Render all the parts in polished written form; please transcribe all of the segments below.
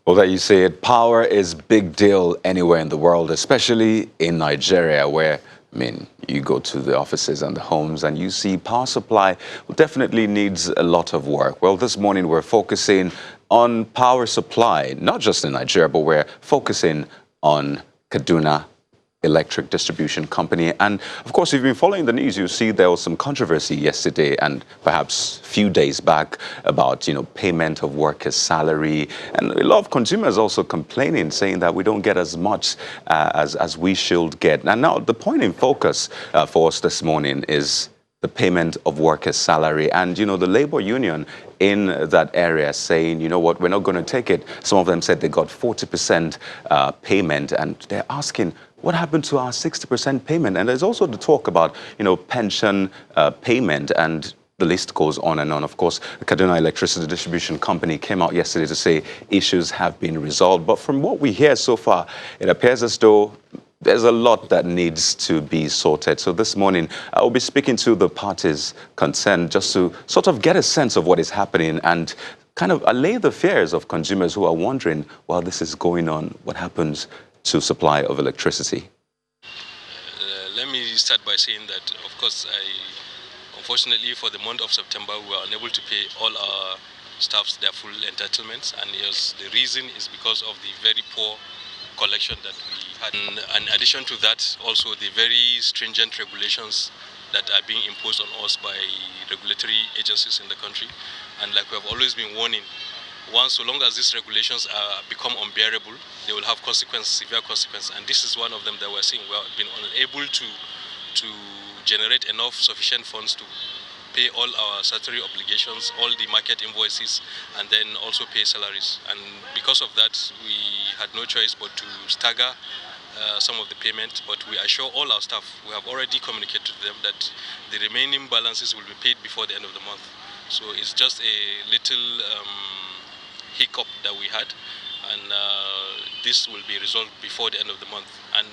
Well, there you see it. Power is big deal anywhere in the world, especially in Nigeria, where, I mean, you go to the offices and the homes and you see power supply definitely needs a lot of work. Well, this morning we're focusing on power supply, not just in Nigeria, but we're focusing on Kaduna Electric Distribution Company. And of course, if you've been following the news, you see there was some controversy yesterday and perhaps a few days back about, payment of workers' salary. And a lot of consumers also complaining, saying that we don't get as much as we should get. And now the point in focus for us this morning is the payment of workers' salary. And, the labor union in that area saying, you know what, we're not going to take it. Some of them said they got 40% payment, and they're asking, what happened to our 60% payment? And there's also the talk about, pension payment, and the list goes on and on. Of course, the Kaduna Electricity Distribution Company came out yesterday to say issues have been resolved. But from what we hear so far, it appears as though there's a lot that needs to be sorted. So this morning, I will be speaking to the parties concerned just to sort of get a sense of what is happening and kind of allay the fears of consumers who are wondering, while this is going on, what happens to supply of electricity? Let me start by saying that, of course, unfortunately for the month of September, we were unable to pay all our staffs their full entitlements, and yes, the reason is because of the very poor collection that we had. And in addition to that, also the very stringent regulations that are being imposed on us by regulatory agencies in the country. And like we have always been warning, so long as these regulations become unbearable, they will have severe consequences. And this is one of them that we're seeing. We have been unable to generate enough sufficient funds to pay all our statutory obligations, all the market invoices, and then also pay salaries. And because of that, we had no choice but to stagger some of the payment. But we assure all our staff, we have already communicated to them that the remaining balances will be paid before the end of the month. So it's just a little hiccup that we had, and this will be resolved before the end of the month. And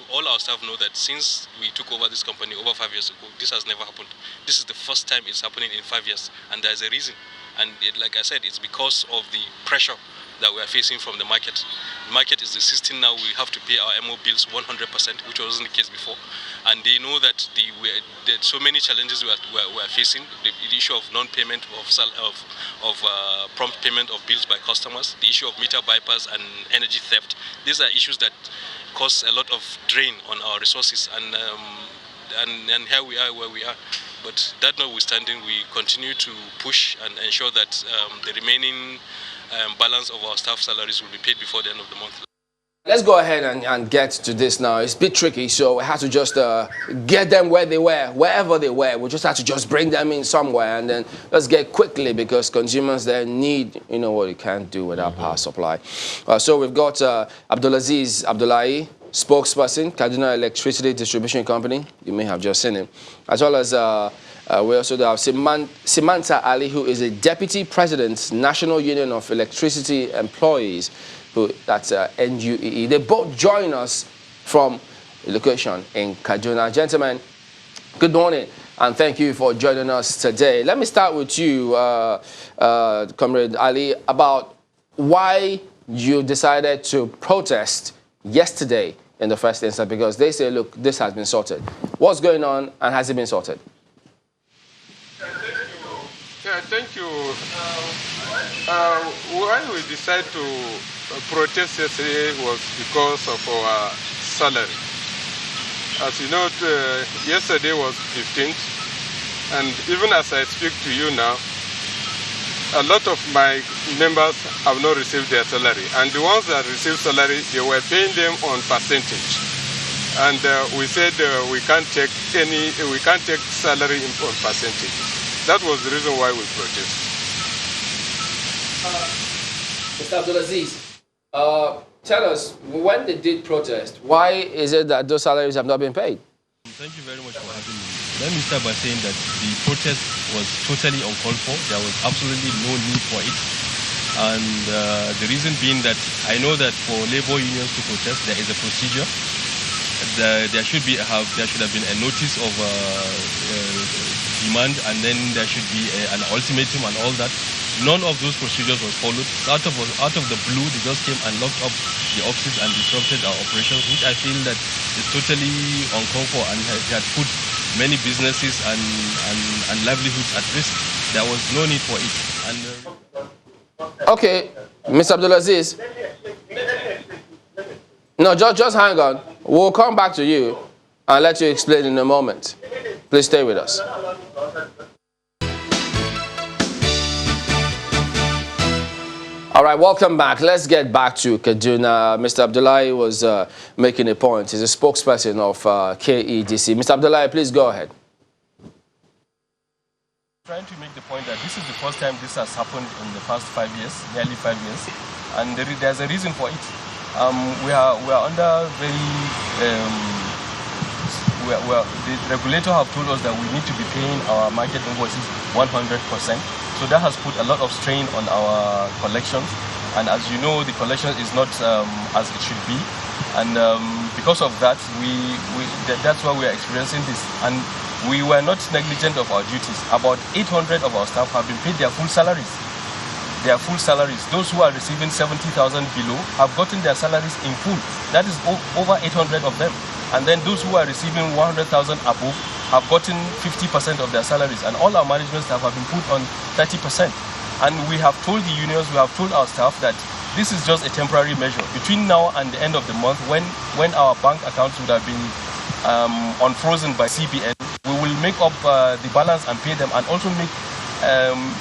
all our staff know that since we took over this company over 5 years ago, this has never happened. This is the first time it's happening in 5 years, and there's a reason. And like I said, it's because of the pressure that we are facing from the market. The market is insisting now we have to pay our MO bills 100%, which wasn't the case before. And they know that there are so many challenges we are facing. The issue of non-payment of prompt payment of bills by customers, the issue of meter bypass and energy theft. These are issues that cause a lot of drain on our resources, and here we are where we are. But that notwithstanding, we continue to push and ensure that the remaining balance of our staff salaries will be paid before the end of the month. Let's go ahead and get to this now. It's a bit tricky, so we have to just get them where they were, wherever they were. We just have to just bring them in somewhere, and then let's get quickly, because consumers there need, what you can't do without power supply. So we've got Abdulaziz Abdullahi, spokesperson, Kaduna Electricity Distribution Company. You may have just seen him. As well as we also have Simanta Ali, who is a Deputy President, National Union of Electricity Employees, that's NUEE. They both join us from a location in Kaduna. Gentlemen, good morning, and thank you for joining us today. Let me start with you, Comrade Ali, about why you decided to protest yesterday in the first instance, because they say, look, this has been sorted. What's going on, and has it been sorted? Yeah, thank you. Why we decided to protest yesterday was because of our salary. As you know, yesterday was 15th, and even as I speak to you now, a lot of my members have not received their salary, and the ones that received salary, they were paying them on percentage. And we said we can't take salary on percentage. That was the reason why we protested. Mr. Abdulaziz, tell us, when they did protest, why is it that those salaries have not been paid? Thank you very much for having me. Let me start by saying that the protest was totally uncalled for. There was absolutely no need for it. And the reason being that I know that for labor unions to protest, there is a procedure. There should have been a notice of demand, and then there should be an ultimatum and all that. none of those procedures was followed. Out of the blue, they just came and locked up the offices and disrupted our operations, which I feel that is totally uncalled for and had put many businesses and livelihoods at risk. There was no need for it. And Okay, Mr. Abdulaziz. No, just hang on. We'll come back to you and let you explain in a moment. Please stay with us. All right, welcome back. Let's get back to Kaduna. Mr. Abdullahi was making a point. He's a spokesperson of KEDC. Mr. Abdullahi, please go ahead. Trying to make the point that this is the first time this has happened in the past 5 years, nearly 5 years, and there's a reason for it. We are under very the regulator have told us that we need to be paying our market invoices 100%. So that has put a lot of strain on our collections, and as you know, the collection is not as it should be, and because of that, that's why we are experiencing this. And we were not negligent of our duties. About 800 of our staff have been paid their full salaries. Their full salaries. Those who are receiving 70,000 below have gotten their salaries in full. That is over 800 of them. And then those who are receiving 100,000 above have gotten 50% of their salaries. And all our management staff have been put on 30%. And we have told the unions, we have told our staff that this is just a temporary measure. Between now and the end of the month, when our bank accounts would have been unfrozen by CBN, we will make up the balance and pay them, and also make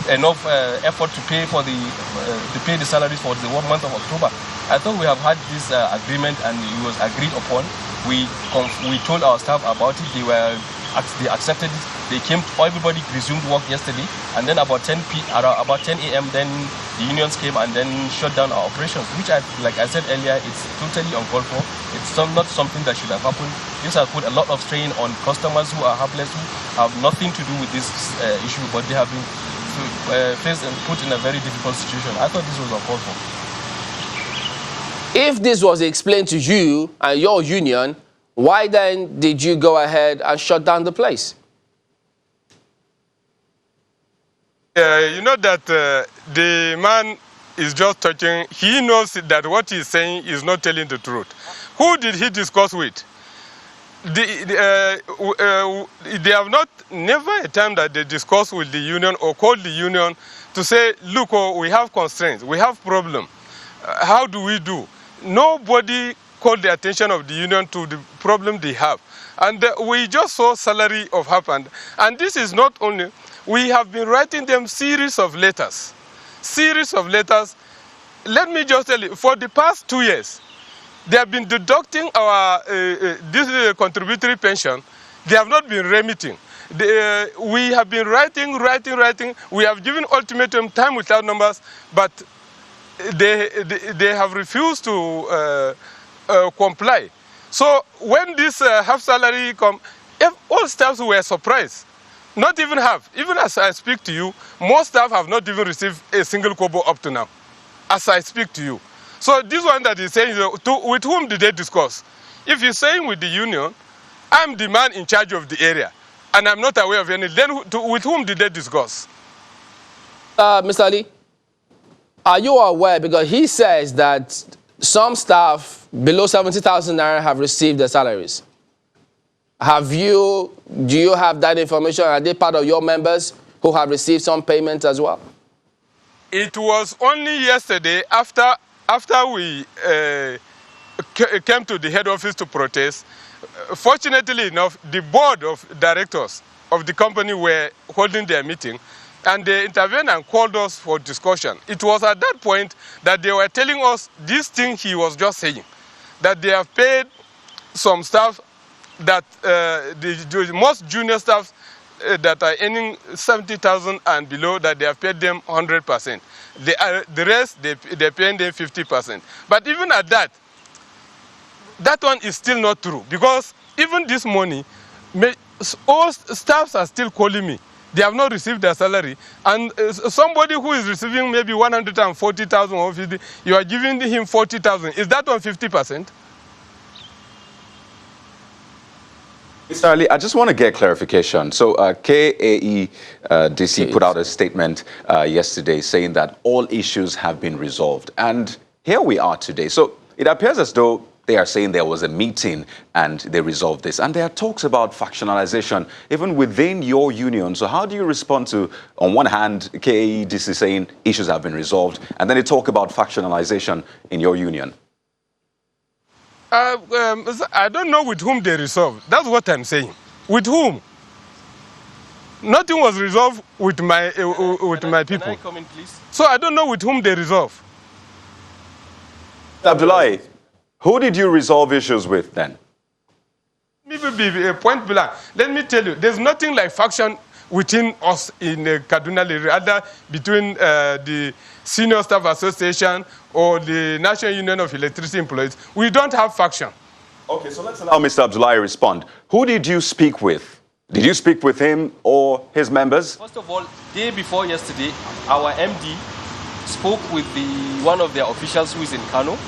enough effort to pay the salaries for the 1 month of October. I thought we have had this agreement and it was agreed upon. We told our staff about it. They accepted it. They came. Everybody resumed work yesterday, and then about 10 a.m. then the unions came and then shut down our operations. Which, like I said earlier, it's totally uncalled for. It's not something that should have happened. This has put a lot of strain on customers who are helpless, who have nothing to do with this issue, but they have been faced and put in a very difficult situation. I thought this was uncalled for. If this was explained to you and your union, why then did you go ahead and shut down the place? You know that the man is just talking. He knows that what he's saying is not telling the truth. Who did he discuss with? They have never a time that they discuss with the union or call the union to say, look, we have constraints, we have problem. How do we do? Nobody called the attention of the union to the problem they have. And we just saw salary of happened. And this is not only, we have been writing them series of letters. Let me just tell you, for the past 2 years, they have been deducting our this contributory pension. They have not been remitting. We have been writing. We have given ultimatum, time without numbers, but they have refused to comply. So when this half salary come, all staffs were surprised. Not even half. Even as I speak to you, most staff have not even received a single kobo up to now, as I speak to you. So this one that is saying, with whom did they discuss? If you're saying with the union, I'm the man in charge of the area, and I'm not aware of any, then with whom did they discuss? Mr. Ali, are you aware, because he says that some staff below 70,000 naira have received their salaries. Do you have that information? Are they part of your members who have received some payments as well? It was only yesterday after we came to the head office to protest. Fortunately enough, the board of directors of the company were holding their meeting, and they intervened and called us for discussion. It was at that point that they were telling us this thing he was just saying, that they have paid some staff, that the most junior staff that are earning 70,000 and below, that they have paid them 100%. The rest, they're paying them 50%. But even at that one is still not true, because even this money, all staffs are still calling me. They have not received their salary. And somebody who is receiving maybe 140,000 or 50, you are giving him 40,000. Is that on 50%? Mr. Ali, I just want to get clarification. So KEDC put out a statement yesterday saying that all issues have been resolved. And here we are today. So it appears as though they are saying there was a meeting and they resolved this. And there are talks about factionalization even within your union. So how do you respond to, on one hand, KEDC saying issues have been resolved, and then they talk about factionalization in your union? I don't know with whom they resolved. That's what I'm saying. With whom? Nothing was resolved with my people. Can I come in, please? So I don't know with whom they resolve. Abdullahi, who did you resolve issues with then? Maybe be a point blank. Let me tell you, there's nothing like faction within us in Kaduna, rather between the Senior Staff Association or the National Union of Electricity Employees. We don't have faction. Okay, so let's allow Mr. Abdullahi respond. Who did you speak with? Did you speak with him or his members? First of all, day before yesterday, our MD spoke with one of their officials who is in Kano.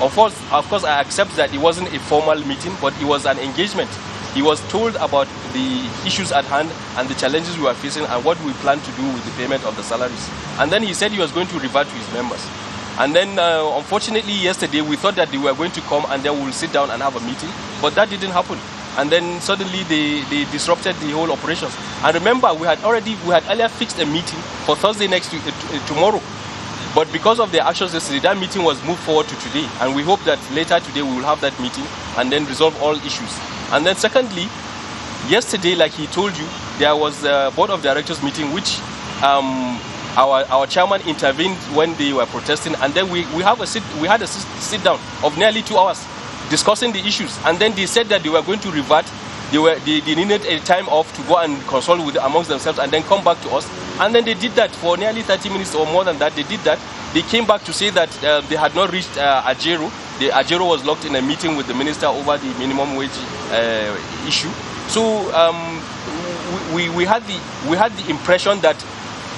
Of course, I accept that it wasn't a formal meeting, but it was an engagement. He was told about the issues at hand and the challenges we are facing and what we plan to do with the payment of the salaries. And then he said he was going to revert to his members. And then, unfortunately, yesterday we thought that they were going to come and then we will sit down and have a meeting, but that didn't happen. And then suddenly they disrupted the whole operations. And remember, we had earlier fixed a meeting for Thursday next week, tomorrow. But because of their actions yesterday, that meeting was moved forward to today. And we hope that later today we will have that meeting and then resolve all issues. And then secondly, yesterday, like he told you, there was a board of directors meeting which our chairman intervened when they were protesting. And then we had a sit down of nearly 2 hours discussing the issues. And then they said that they were going to revert. They needed a time off to go and consult amongst themselves and then come back to us. And then they did that for nearly 30 minutes or more than that. They did that. They came back to say that they had not reached Ajero. The Ajero was locked in a meeting with the minister over the minimum wage issue. So we had the impression that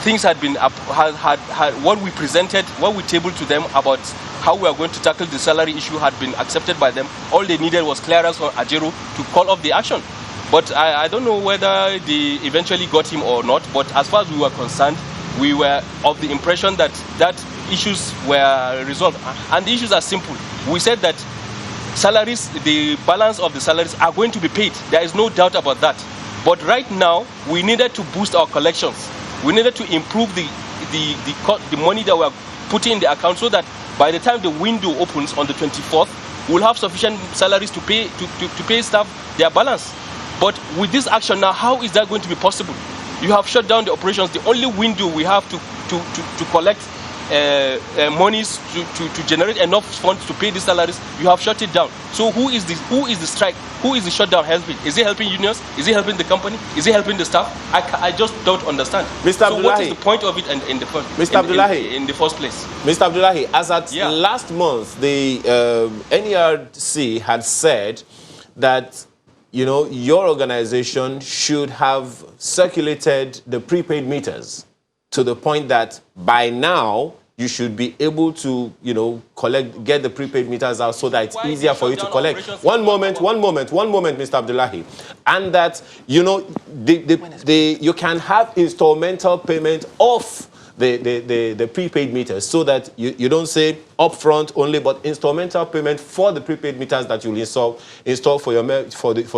things had been what we presented, what we tabled to them about how we are going to tackle the salary issue had been accepted by them. All they needed was clearance for Ajero to call off the action. But I don't know whether they eventually got him or not. But as far as we were concerned, we were of the impression that issues were resolved. And the issues are simple. We said that salaries, the balance of the salaries are going to be paid. There is no doubt about that. But right now, we needed to boost our collections. We needed to improve the money that we are putting in the account so that by the time the window opens on the 24th, we'll have sufficient salaries to pay staff their balance. But with this action now, how is that going to be possible? You have shut down the operations. The only window we have to collect monies to generate enough funds to pay the salaries, you have shut it down. So who is the strike? Who is the shutdown helping? Is it helping unions? Is it helping the company? Is it helping the staff? I just don't understand. Mr. Abdullahi, so what is the point of it in the first place? Mr. Abdullahi, as at last month, the NERC had said that your organization should have circulated the prepaid meters to the point that by now you should be able to, get the prepaid meters out so that it's easier for you to collect. One moment, Mr. Abdullahi. And that, you can have installmental payment off the prepaid meters so that you don't say upfront only, but installmental payment for the prepaid meters that you'll install for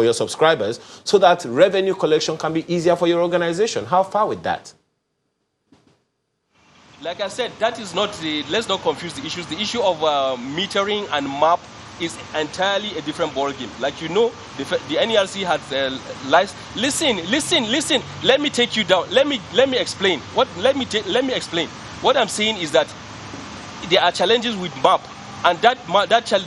your subscribers so that revenue collection can be easier for your organization. How far with that? Like I said, that is not let's not confuse the issues. The issue of metering and MAP is entirely a different ballgame. Like the NERC has listen. Let me take you down. Let me explain. Let me explain. What I'm saying is that there are challenges with MAP, and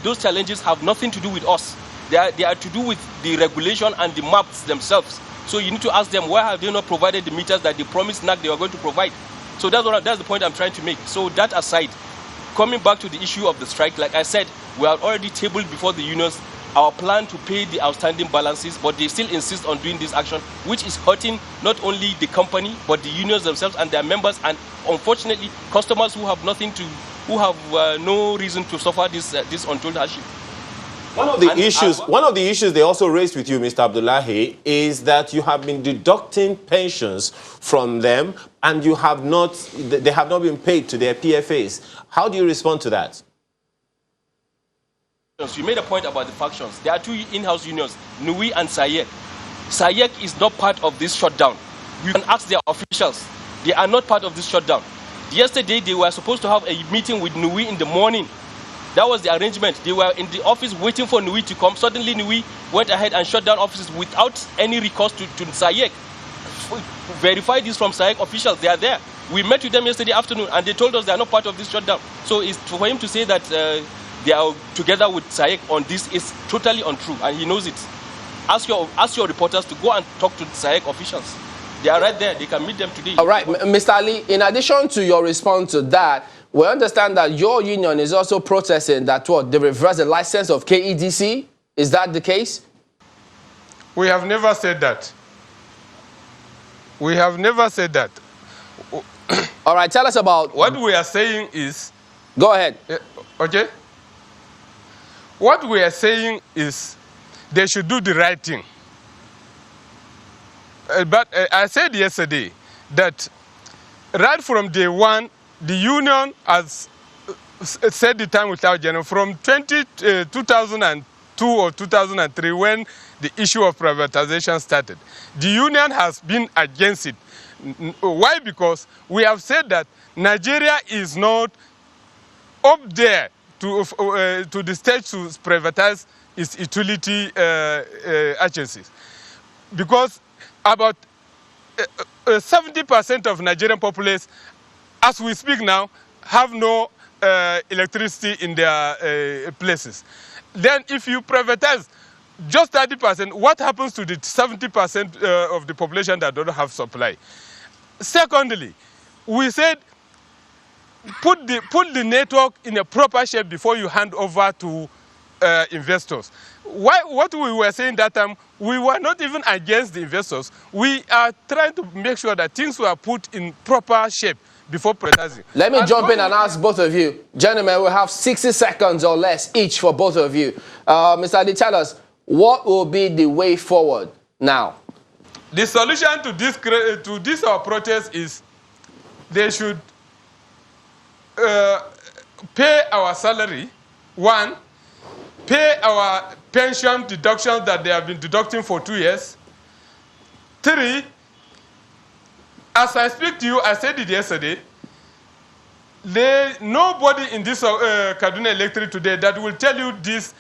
those challenges have nothing to do with us. They are to do with the regulation and the MAPs themselves. So you need to ask them, why have they not provided the meters that they promised NAC they were going to provide? So that's the point I'm trying to make. So that aside, coming back to the issue of the strike, like I said, we have already tabled before the unions our plan to pay the outstanding balances, but they still insist on doing this action, which is hurting not only the company, but the unions themselves and their members, and unfortunately, customers who have no reason to suffer this untold hardship. One of the issues they also raised with you, Mr. Abdullahi, is that you have been deducting pensions from them and they have not been paid to their PFAs. How do you respond to that? You made a point about the factions. There are two in-house unions, NUI and SAYEC. SAYEC is not part of this shutdown. You can ask their officials. They are not part of this shutdown. Yesterday, they were supposed to have a meeting with NUI in the morning. That was the arrangement. They were in the office waiting for NUI to come. Suddenly, NUI went ahead and shut down offices without any recourse to SAYEC. Verify this from SAYEC officials. They are there. We met with them yesterday afternoon, and they told us they are not part of this shutdown. So it's for him to say that they are together with SAYEC on this is totally untrue, and he knows it. Ask your reporters to go and talk to the SAYEC officials. They are right there. They can meet them today. All right, Mr. Ali, in addition to your response to that, we understand that your union is also protesting that they reverse the license of KEDC. Is that the case? We have never said that. We have never said that. All right, tell us about... What we are saying is... Go ahead. Okay? What we are saying is they should do the right thing. But I said yesterday that right from day one, the union has set the time without general from 2002 or 2003 when the issue of privatization started. The union has been against it. Why? Because we have said that Nigeria is not up there to the stage to privatize its utility agencies. Because about 70% of Nigerian populace, as we speak now, have no electricity in their places. Then if you privatize just 30%, what happens to the 70% of the population that don't have supply? Secondly, we said put the network in a proper shape before you hand over to investors. What we were saying that time, we were not even against the investors. We are trying to make sure that things were put in proper shape before privatizing. Let me jump in and ask both of you. Gentlemen, we'll have 60 seconds or less each for both of you. Mr. Adi, tell us, what will be the way forward now? The solution to this our protest is they should pay our salary, one, pay our pension deductions that they have been deducting for 2 years. 3, as I speak to you, I said it yesterday, nobody in this Kaduna Electric today that will tell you this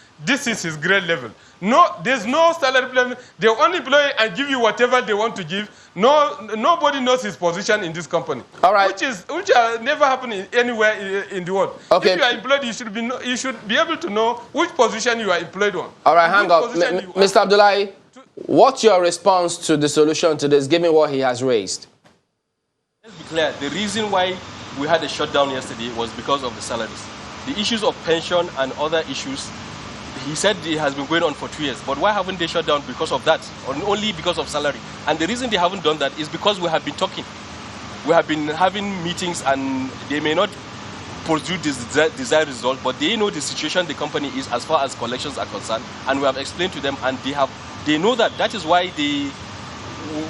is his grade level. No, there's no salary plan. They only employ and give you whatever they want to give. Nobody knows his position in this company. All right. Which never happened anywhere in the world. Okay. If you are employed, you should be able to know which position you are employed on. All right, hang on. Mr. Abdullahi, what's your response to the solution to this, given what he has raised? Let's be clear. The reason why we had a shutdown yesterday was because of the salaries. The issues of pension and other issues, he said it has been going on for 2 years. But why haven't they shut down because of that? Or only because of salary? And the reason they haven't done that is because we have been talking. We have been having meetings, and they may not produce this desired result, but they know the situation the company is as far as collections are concerned. And we have explained to them, and they know that. That is why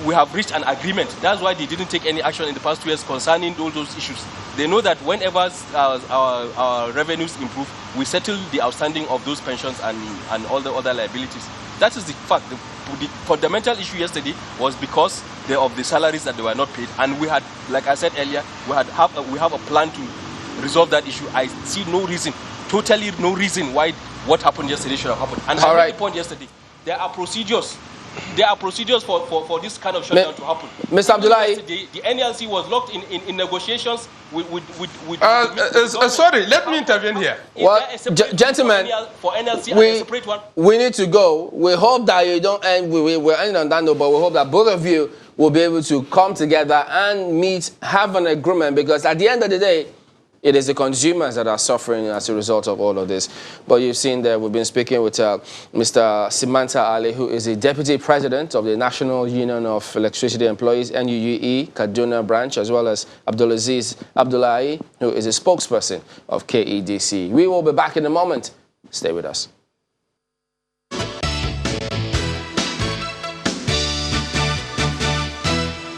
we have reached an agreement. That's why they didn't take any action in the past 2 years concerning all those issues. They know that whenever our revenues improve, we settle the outstanding of those pensions and all the other liabilities. That is the fact. The fundamental issue yesterday was because of the salaries that they were not paid, and we had, like I said earlier, we have a plan to resolve that issue. I see no reason, totally no reason why what happened yesterday should have happened. And I made the point yesterday. There are procedures. There are procedures for this kind of shutdown to happen. Mr. Abdullahi, the NLC was locked in negotiations with sorry, let me intervene here. Well, gentlemen, for NLC and a separate one. We need to go. We hope that you don't end. We're ending on that note, but we hope that both of you will be able to come together and meet, have an agreement, because at the end of the day, it is the consumers that are suffering as a result of all of this. But you've seen that we've been speaking with Mr. Simanta Ali, who is the Deputy President of the National Union of Electricity Employees, NUUE, Kaduna branch, as well as Abdulaziz Abdullahi, who is a spokesperson of KEDC. We will be back in a moment. Stay with us.